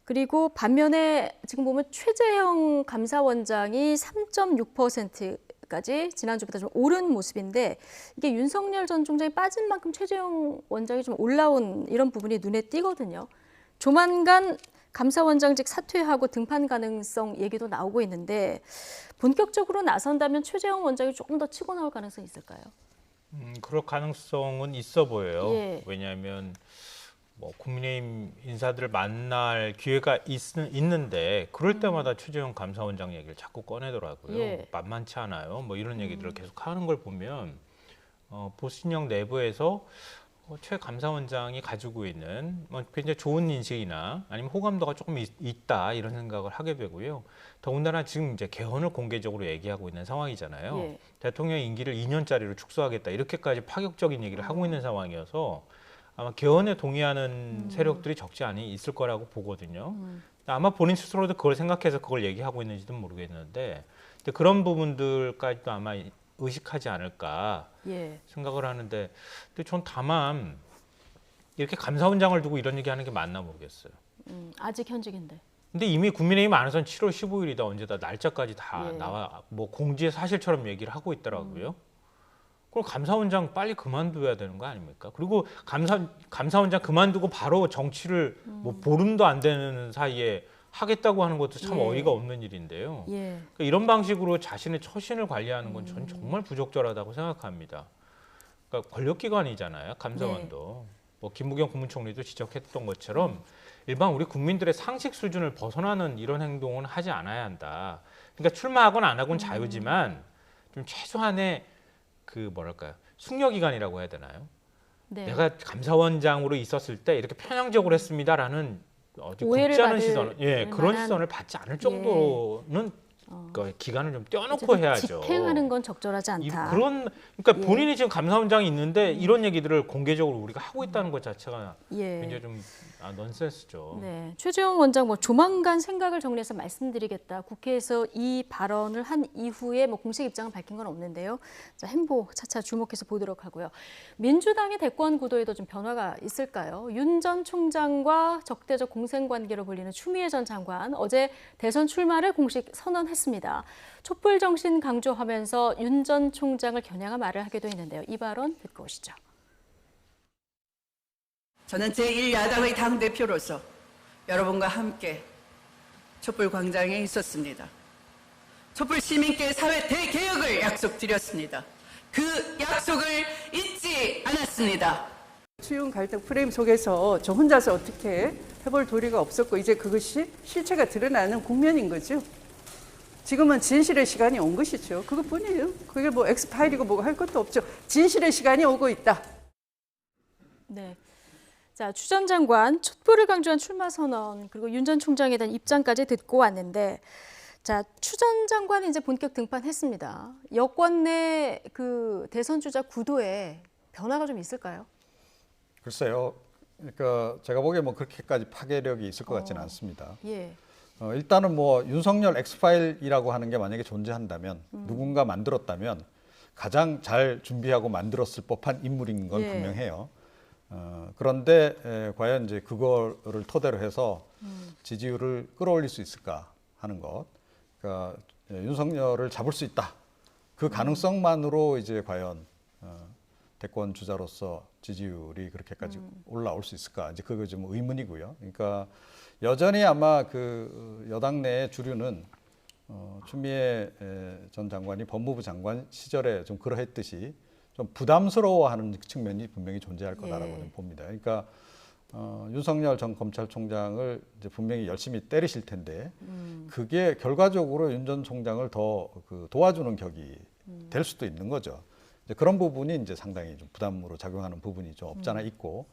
그리고 반면에 지금 보면 최재형 감사원장이 3.6%까지 지난주보다 좀 오른 모습인데 이게 윤석열 전 총장이 빠진 만큼 최재형 원장이 좀 올라온 이런 부분이 눈에 띄거든요. 조만간 감사원장직 사퇴하고 등판 가능성 얘기도 나오고 있는데 본격적으로 나선다면 최재형 원장이 조금 더 치고 나올 가능성이 있을까요? 그럴 가능성은 있어 보여요. 예. 왜냐하면 뭐 국민의힘 인사들을 만날 기회가 있는데 그럴 때마다 최재형 감사원장 얘기를 자꾸 꺼내더라고요. 예. 만만치 않아요. 뭐 이런 얘기들을 계속 하는 걸 보면 보신형 내부에서 최 감사원장이 가지고 있는 굉장히 좋은 인식이나 아니면 호감도가 조금 있다 이런 생각을 하게 되고요. 더군다나 지금 이제 개헌을 공개적으로 얘기하고 있는 상황이잖아요. 예. 대통령 임기를 2년짜리로 축소하겠다 이렇게까지 파격적인 얘기를 하고 있는 상황이어서 아마 개헌에 동의하는 세력들이 적지 않이 있을 거라고 보거든요. 아마 본인 스스로도 그걸 생각해서 그걸 얘기하고 있는지는 모르겠는데 근데 그런 부분들까지도 아마 의식하지 않을까 예. 생각을 하는데 근데 전 다만 이렇게 감사원장을 두고 이런 얘기하는 게 맞나 모르겠어요. 아직 현직인데. 근데 이미 국민의힘 안에서는 7월 15일이다 언제다 날짜까지 다 예. 나와 뭐 공지의 사실처럼 얘기를 하고 있더라고요. 그럼 감사원장 빨리 그만둬야 되는 거 아닙니까? 그리고 감사원장 그만두고 바로 정치를 뭐 보름도 안 되는 사이에 하겠다고 하는 것도 참 예. 어이가 없는 일인데요. 예. 그러니까 이런 방식으로 자신의 처신을 관리하는 건 전 정말 부적절하다고 생각합니다. 그러니까 권력기관이잖아요. 감사원도. 뭐 김부겸 국무총리도 지적했던 것처럼 일반 우리 국민들의 상식 수준을 벗어나는 이런 행동은 하지 않아야 한다. 그러니까 출마하건 안 하건 자유지만 좀 최소한의 그 뭐랄까요 숙려기간이라고 해야 되나요? 네. 내가 감사원장으로 있었을 때 이렇게 편향적으로 했습니다라는 어디 오해를 굽지 않은 받을 시선, 그런 만한- 시선을 받지 않을 정도는 그 기간을 좀 떼어놓고 해야죠. 직행하는 건 적절하지 않다. 그러니까 예. 본인이 지금 감사원장이 있는데 이런 얘기들을 공개적으로 우리가 하고 있다는 것 자체가 예. 굉장히 좀 넌센스죠. 네, 최재형 원장 뭐 조만간 생각을 정리해서 말씀드리겠다. 국회에서 이 발언을 한 이후에 뭐 공식 입장을 밝힌 건 없는데요. 자, 행보 차차 주목해서 보도록 하고요. 민주당의 대권 구도에도 좀 변화가 있을까요? 윤 전 총장과 적대적 공생 관계로 불리는 추미애 전 장관 어제 대선 출마를 공식 선언했습니다. 촛불 정신 강조하면서 윤 전 총장을 겨냥한 말을 하기도 했는데요. 이 발언 듣고 오시죠. 저는 제1야당의 당대표로서 여러분과 함께 촛불광장에 있었습니다. 촛불 시민께 사회 대개혁을 약속드렸습니다. 그 약속을 잊지 않았습니다. 추윤 갈등 프레임 속에서 저 혼자서 어떻게 해볼 도리가 없었고 이제 그것이 실체가 드러나는 국면인 거죠. 지금은 진실의 시간이 온 것이죠. 그것뿐이에요. 그게 뭐 엑스파일이고 뭐고 할 것도 없죠. 진실의 시간이 오고 있다. 네. 자, 추 전 장관 촛불을 강조한 출마 선언 그리고 윤 전 총장에 대한 입장까지 듣고 왔는데, 자, 추 전 장관이 이제 본격 등판했습니다. 여권 내 그 대선 주자 구도에 변화가 좀 있을까요? 글쎄요. 그러니까 제가 보기에 뭐 그렇게까지 파괴력이 있을 것 같지는 않습니다. 예. 일단은 뭐 윤석열 엑스파일이라고 하는 게 만약에 존재한다면 누군가 만들었다면 가장 잘 준비하고 만들었을 법한 인물인 건 예. 분명해요. 그런데 과연 이제 그거를 토대로 해서 지지율을 끌어올릴 수 있을까 하는 것. 그러니까 윤석열을 잡을 수 있다. 그 가능성만으로 이제 과연 대권 주자로서 지지율이 그렇게까지 올라올 수 있을까? 이제 그거 좀 의문이고요. 그러니까 여전히 아마 그 여당 내의 주류는 추미애 전 장관이 법무부 장관 시절에 좀 그러했듯이 좀 부담스러워하는 측면이 분명히 존재할 거다라고 좀 봅니다. 그러니까 윤석열 전 검찰총장을 이제 분명히 열심히 때리실 텐데 그게 결과적으로 윤 전 총장을 더 그 도와주는 격이 될 수도 있는 거죠. 이제 그런 부분이 이제 상당히 좀 부담으로 작용하는 부분이 좀 없잖아 있고,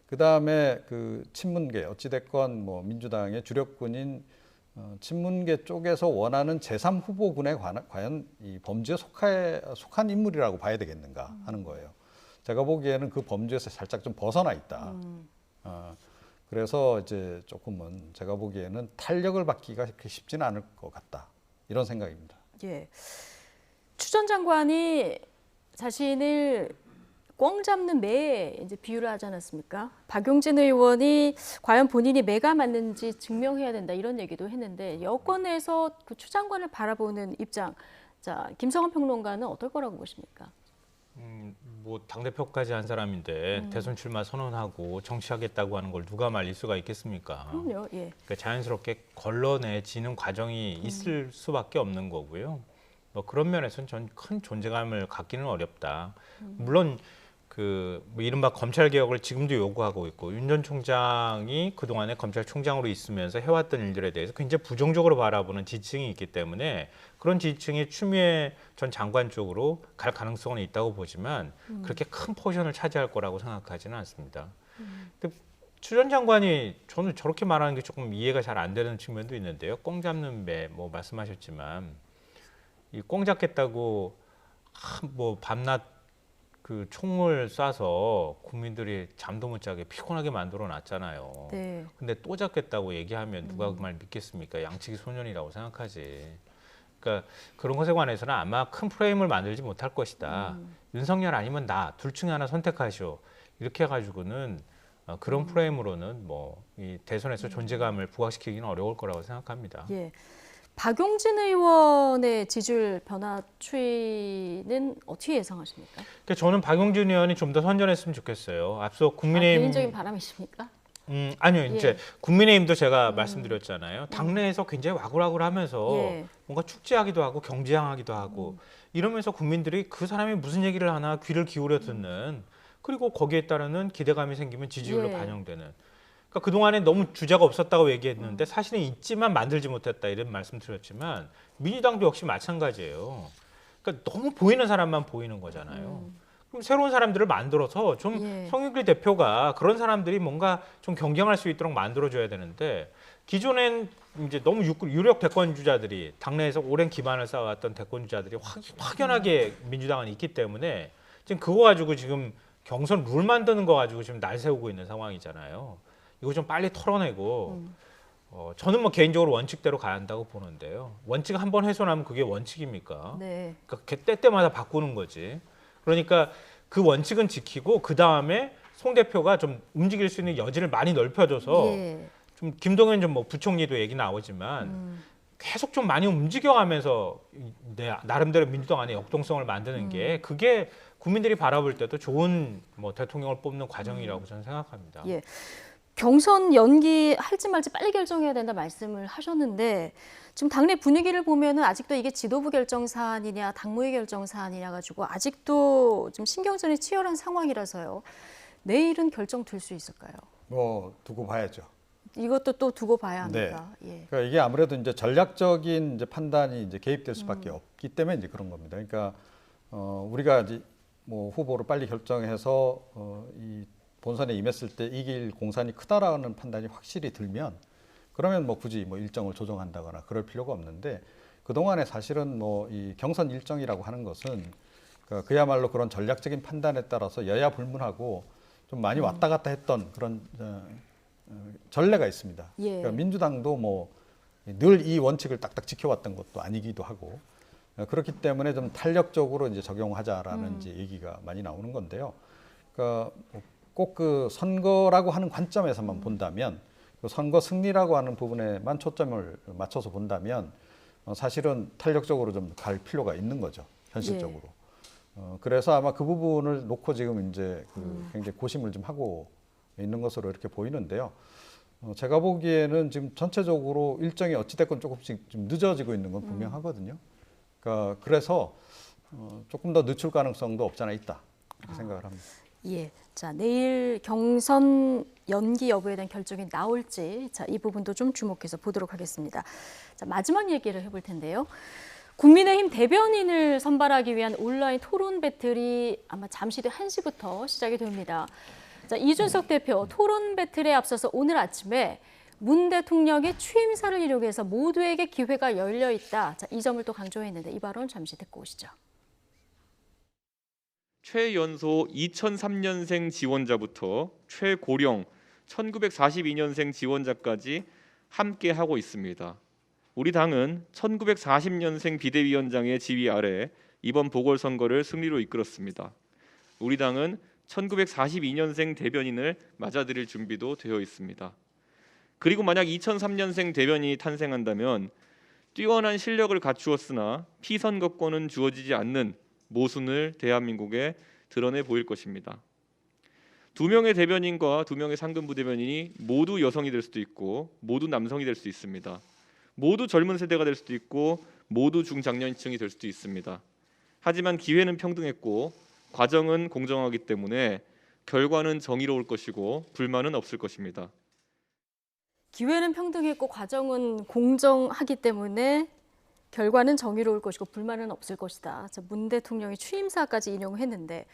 그 다음에 그 친문계 어찌됐건 뭐 민주당의 주력군인 친문계 쪽에서 원하는 제3 후보군에 과연 이 범죄에 속한 인물이라고 봐야 되겠는가 하는 거예요. 제가 보기에는 그 범죄에서 살짝 좀 벗어나 있다. 그래서 이제 조금은 제가 보기에는 탄력을 받기가 그렇게 쉽지는 않을 것 같다. 이런 생각입니다. 예. 추 전 장관이 자신을 꽝 잡는 매에 이제 비유를 하지 않았습니까? 박용진 의원이 과연 본인이 매가 맞는지 증명해야 된다 이런 얘기도 했는데 여권 내에서 그 추 장관을 바라보는 입장, 자 김성환 평론가는 어떨 거라고 보십니까? 뭐 당대표까지 한 사람인데 대선 출마 선언하고 정치하겠다고 하는 걸 누가 말릴 수가 있겠습니까? 그럼요. 예. 그러니까 자연스럽게 걸러내지는 과정이 있을 수밖에 없는 거고요. 뭐 그런 면에서는 전 큰 존재감을 갖기는 어렵다. 물론 뭐 이른바 검찰 개혁을 지금도 요구하고 있고 윤 전 총장이 그동안에 검찰총장으로 있으면서 해왔던 일들에 대해서 굉장히 부정적으로 바라보는 지층이 있기 때문에 그런 지층이 추미애 전 장관 쪽으로 갈 가능성은 있다고 보지만 그렇게 큰 포션을 차지할 거라고 생각하지는 않습니다. 근데 추 전 장관이 저는 저렇게 말하는 게 조금 이해가 잘 안 되는 측면도 있는데요. 꽁 잡는 배 뭐 말씀하셨지만 이 꽁 잡겠다고 뭐 밤낮 그 총을 쏴서 국민들이 잠도 못 자게 피곤하게 만들어 놨잖아요. 네. 근데 또 잡겠다고 얘기하면 누가 그 말 믿겠습니까? 양치기 소년이라고 생각하지. 그러니까 그런 것에 관해서는 아마 큰 프레임을 만들지 못할 것이다. 윤석열 아니면 나 둘 중에 하나 선택하시오. 이렇게 해가지고는 그런 프레임으로는 뭐 이 대선에서 존재감을 부각시키기는 어려울 거라고 생각합니다. 예. 박용진 의원의 지지율 변화 추이는 어떻게 예상하십니까? 그러니까 저는 박용진 의원이 좀 더 선전했으면 좋겠어요. 앞서 국민의힘 개인적인 바람이십니까? 아니요. 예. 이제 국민의힘도 제가 말씀드렸잖아요. 당내에서 굉장히 와글와글하면서 예. 뭔가 축제하기도 하고 경제하기도 하고 이러면서 국민들이 그 사람이 무슨 얘기를 하나 귀를 기울여 듣는 그리고 거기에 따르는 기대감이 생기면 지지율로 예. 반영되는. 그러니까 그동안에 너무 주자가 없었다고 얘기했는데 사실은 있지만 만들지 못했다 이런 말씀 드렸지만 민주당도 역시 마찬가지예요. 그러니까 너무 보이는 사람만 보이는 거잖아요. 그럼 새로운 사람들을 만들어서 좀 예. 송영길 대표가 그런 사람들이 뭔가 좀 경쟁할 수 있도록 만들어줘야 되는데 기존엔 이제 너무 유력 대권 주자들이 당내에서 오랜 기반을 쌓아왔던 대권 주자들이 확연하게 민주당은 있기 때문에 지금 그거 가지고 지금 경선 룰 만드는 거 가지고 지금 날 세우고 있는 상황이잖아요. 이거 좀 빨리 털어내고 저는 뭐 개인적으로 원칙대로 가야 한다고 보는데요. 원칙 한번 훼손하면 그게 원칙입니까? 네. 그러니까 때때마다 바꾸는 거지. 그러니까 그 원칙은 지키고 그 다음에 송 대표가 좀 움직일 수 있는 여지를 많이 넓혀줘서 예. 좀 김동연 전 뭐 부총리도 얘기 나오지만 계속 좀 많이 움직여가면서 나름대로 민주당 안에 역동성을 만드는 게 그게 국민들이 바라볼 때도 좋은 뭐 대통령을 뽑는 과정이라고 저는 생각합니다. 예. 경선 연기할지 말지 빨리 결정해야 된다 말씀을 하셨는데 지금 당내 분위기를 보면은 아직도 이게 지도부 결정 사안이냐 당무위 결정 사안이냐 가지고 아직도 좀 신경전이 치열한 상황이라서요. 내일은 결정될 수 있을까요? 뭐 두고 봐야죠. 이것도 또 두고 봐야 합니까? 네. 예. 그러니까 이게 아무래도 이제 전략적인 이제 판단이 이제 개입될 수밖에 없기 때문에 이제 그런 겁니다. 그러니까 우리가 이제 뭐 후보를 빨리 결정해서 이 본선에 임했을 때 이길 공산이 크다라는 판단이 확실히 들면 그러면 뭐 굳이 뭐 일정을 조정한다거나 그럴 필요가 없는데 그동안에 사실은 뭐 이 경선 일정이라고 하는 것은 그야말로 그런 전략적인 판단에 따라서 여야 불문하고 좀 많이 왔다 갔다 했던 그런 전례가 있습니다. 예. 그러니까 민주당도 뭐 늘 이 원칙을 딱딱 지켜왔던 것도 아니기도 하고 그렇기 때문에 좀 탄력적으로 이제 적용하자라는 이제 얘기가 많이 나오는 건데요. 그러니까 꼭 그 선거라고 하는 관점에서만 본다면 그 선거 승리라고 하는 부분에만 초점을 맞춰서 본다면 사실은 탄력적으로 좀 갈 필요가 있는 거죠, 현실적으로. 예. 그래서 아마 그 부분을 놓고 지금 이제 굉장히 고심을 좀 하고 있는 것으로 이렇게 보이는데요. 제가 보기에는 지금 전체적으로 일정이 어찌됐건 조금씩 좀 늦어지고 있는 건 분명하거든요. 그러니까 그래서 조금 더 늦출 가능성도 없잖아 있다 이렇게 생각을 합니다. 예. 자, 내일 경선 연기 여부에 대한 결정이 나올지 이 부분도 좀 주목해서 보도록 하겠습니다. 자, 마지막 얘기를 해볼 텐데요. 국민의힘 대변인을 선발하기 위한 온라인 토론 배틀이 아마 잠시 뒤 1시부터 시작이 됩니다. 자, 이준석 대표 토론 배틀에 앞서서 오늘 아침에 문 대통령의 취임사를 이루기 위해서 모두에게 기회가 열려 있다. 자, 이 점을 또 강조했는데 이 발언 잠시 듣고 오시죠. 최연소 2003년생 지원자부터 최고령 1942년생 지원자까지 함께 하고 있습니다. 우리 당은 1940년생 비대위원장의 지휘 아래 이번 보궐선거를 승리로 이끌었습니다. 우리 당은 1942년생 대변인을 맞아들일 준비도 되어 있습니다. 그리고 만약 2003년생 대변인이 탄생한다면 뛰어난 실력을 갖추었으나 피선거권은 주어지지 않는 모순을 대한민국에 드러내 보일 것입니다. 2명의 대변인과 2명의 상근 부대변인이 모두 여성이 될 수도 있고 모두 남성이 될 수 있습니다. 모두 젊은 세대가 될 수도 있고 모두 중장년층이 될 수도 있습니다. 하지만 기회는 평등했고 과정은 공정하기 때문에 결과는 정의로울 것이고 불만은 없을 것입니다. 기회는 평등했고 과정은 공정하기 때문에 결과는 정의로울 것이고 불만은 없을 것이다. 문 대통령이 취임사까지 인용을 했는데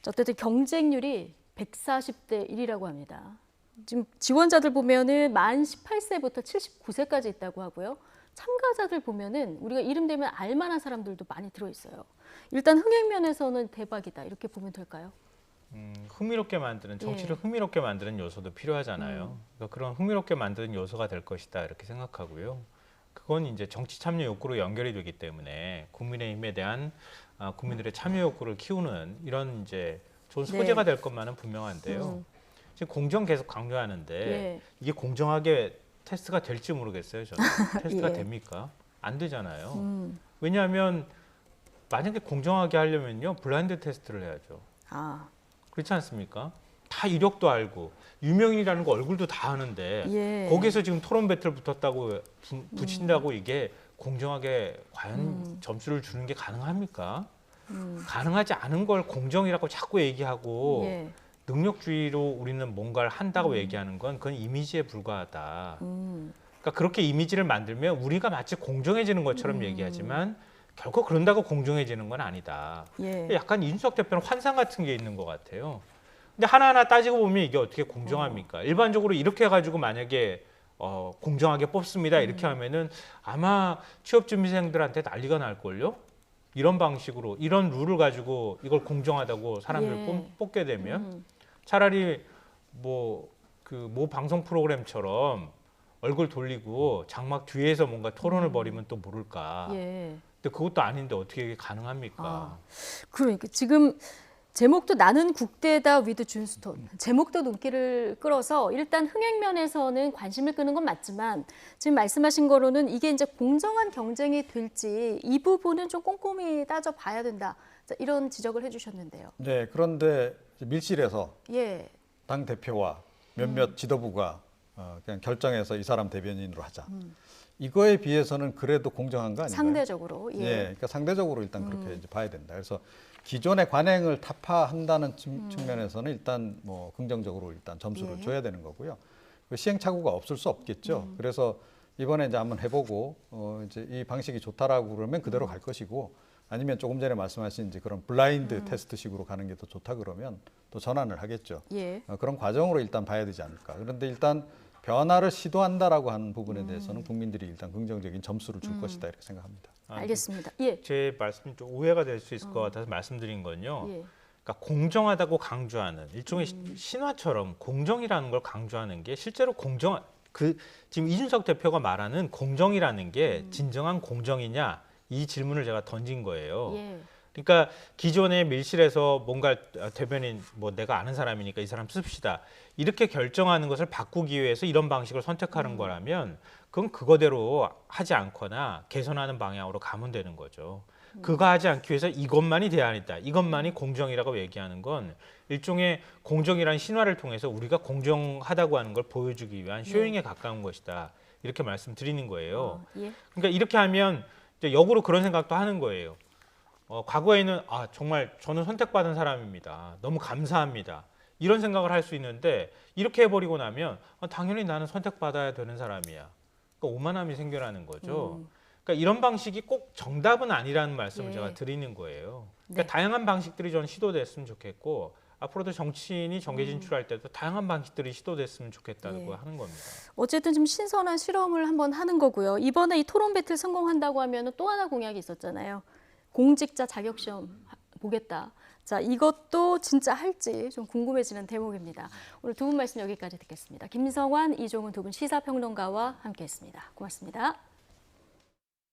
어쨌든 경쟁률이 140대 1이라고 합니다. 지금 지원자들 보면은 만 18세부터 79세까지 있다고 하고요. 참가자들 보면은 우리가 이름 되면 알만한 사람들도 많이 들어있어요. 일단 흥행면에서는 대박이다 이렇게 보면 될까요? 흥미롭게 만드는 정치를 흥미롭게 만드는 요소도 필요하잖아요. 그러니까 그런 흥미롭게 만드는 요소가 될 것이다 이렇게 생각하고요. 그건 이제 정치 참여 욕구로 연결이 되기 때문에 국민의힘에 대한 국민들의 참여 욕구를 키우는 이런 이제 좋은 소재가 될 것만은 분명한데요. 지금 공정 계속 강조하는데 이게 공정하게 테스트가 될지 모르겠어요. 저는 테스트가 됩니까? 안 되잖아요. 왜냐하면 만약에 공정하게 하려면요 블라인드 테스트를 해야죠. 그렇지 않습니까? 다 이력도 알고 유명인이라는 거 얼굴도 다 아는데 거기서 지금 토론 배틀 붙었다고 붙인다고 이게 공정하게 과연 점수를 주는 게 가능합니까? 가능하지 않은 걸 공정이라고 자꾸 얘기하고 능력주의로 우리는 뭔가를 한다고 얘기하는 건 그건 이미지에 불과하다. 그러니까 그렇게 이미지를 만들면 우리가 마치 공정해지는 것처럼 얘기하지만 결코 그런다고 공정해지는 건 아니다. 약간 이준석 대표는 환상 같은 게 있는 것 같아요. 근데 하나하나 따지고 보면 이게 어떻게 공정합니까? 일반적으로 이렇게 해가지고 만약에 공정하게 뽑습니다. 이렇게 하면은 아마 취업준비생들한테 난리가 날걸요? 이런 방식으로 이런 룰을 가지고 이걸 공정하다고 사람들 뽑게 되면 차라리 모 방송 프로그램처럼 얼굴 돌리고 장막 뒤에서 뭔가 토론을 벌이면 또 모를까. 근데 그것도 아닌데 어떻게 이게 가능합니까? 그러니까 지금 제목도 나는 국대다 위드 준스톤. 제목도 눈길을 끌어서 일단 흥행면에서는 관심을 끄는 건 맞지만 지금 말씀하신 거로는 이게 이제 공정한 경쟁이 될지 이 부분은 좀 꼼꼼히 따져봐야 된다. 이런 지적을 해주셨는데요. 네, 그런데 밀실에서 당 대표와 몇몇 지도부가 그냥 결정해서 이 사람 대변인으로 하자. 이거에 비해서는 그래도 공정한 거 아닌가요? 상대적으로. 그러니까 상대적으로 일단 그렇게 이제 봐야 된다. 그래서 기존의 관행을 타파한다는 측면에서는 일단 뭐 긍정적으로 일단 점수를 줘야 되는 거고요. 시행착오가 없을 수 없겠죠. 그래서 이번에 이제 한번 해보고 이제 이 방식이 좋다라고 그러면 그대로 갈 것이고 아니면 조금 전에 말씀하신 이제 그런 블라인드 테스트식으로 가는 게 더 좋다 그러면 또 전환을 하겠죠. 그런 과정으로 일단 봐야 되지 않을까. 그런데 일단 변화를 시도한다라고 하는 부분에 대해서는 국민들이 일단 긍정적인 점수를 줄 것이다 이렇게 생각합니다. 알겠습니다. 제 말씀이 좀 오해가 될 수 있을 것 같아서 말씀드린 건요. 그러니까 공정하다고 강조하는 일종의 신화처럼 공정이라는 걸 강조하는 게 실제로 지금 이준석 대표가 말하는 공정이라는 게 진정한 공정이냐 이 질문을 제가 던진 거예요. 그러니까 기존의 밀실에서 뭔가 대변인 뭐 내가 아는 사람이니까 이 사람 씁시다 이렇게 결정하는 것을 바꾸기 위해서 이런 방식을 선택하는 거라면 그건 그거대로 하지 않거나 개선하는 방향으로 가면 되는 거죠. 그거 하지 않기 위해서 이것만이 대안이다. 이것만이 공정이라고 얘기하는 건 일종의 공정이라는 신화를 통해서 우리가 공정하다고 하는 걸 보여주기 위한 쇼잉에 가까운 것이다. 이렇게 말씀드리는 거예요. 그러니까 이렇게 하면 이제 역으로 그런 생각도 하는 거예요. 과거에는 정말 저는 선택받은 사람입니다. 너무 감사합니다. 이런 생각을 할 수 있는데 이렇게 해버리고 나면 당연히 나는 선택받아야 되는 사람이야. 그러니까 오만함이 생겨나는 거죠. 그러니까 이런 방식이 꼭 정답은 아니라는 말씀을 제가 드리는 거예요. 그러니까 다양한 방식들이 전 시도됐으면 좋겠고 앞으로도 정치인이 정계 진출할 때도 다양한 방식들이 시도됐으면 좋겠다고 하는 겁니다. 어쨌든 좀 신선한 실험을 한번 하는 거고요. 이번에 이 토론 배틀 성공한다고 하면 또 하나 공약이 있었잖아요. 공직자 자격시험 보겠다. 자, 이것도 진짜 할지 좀 궁금해지는 대목입니다. 오늘 두 분 말씀 여기까지 듣겠습니다. 김성환, 이종훈 두 분 시사평론가와 함께했습니다. 고맙습니다.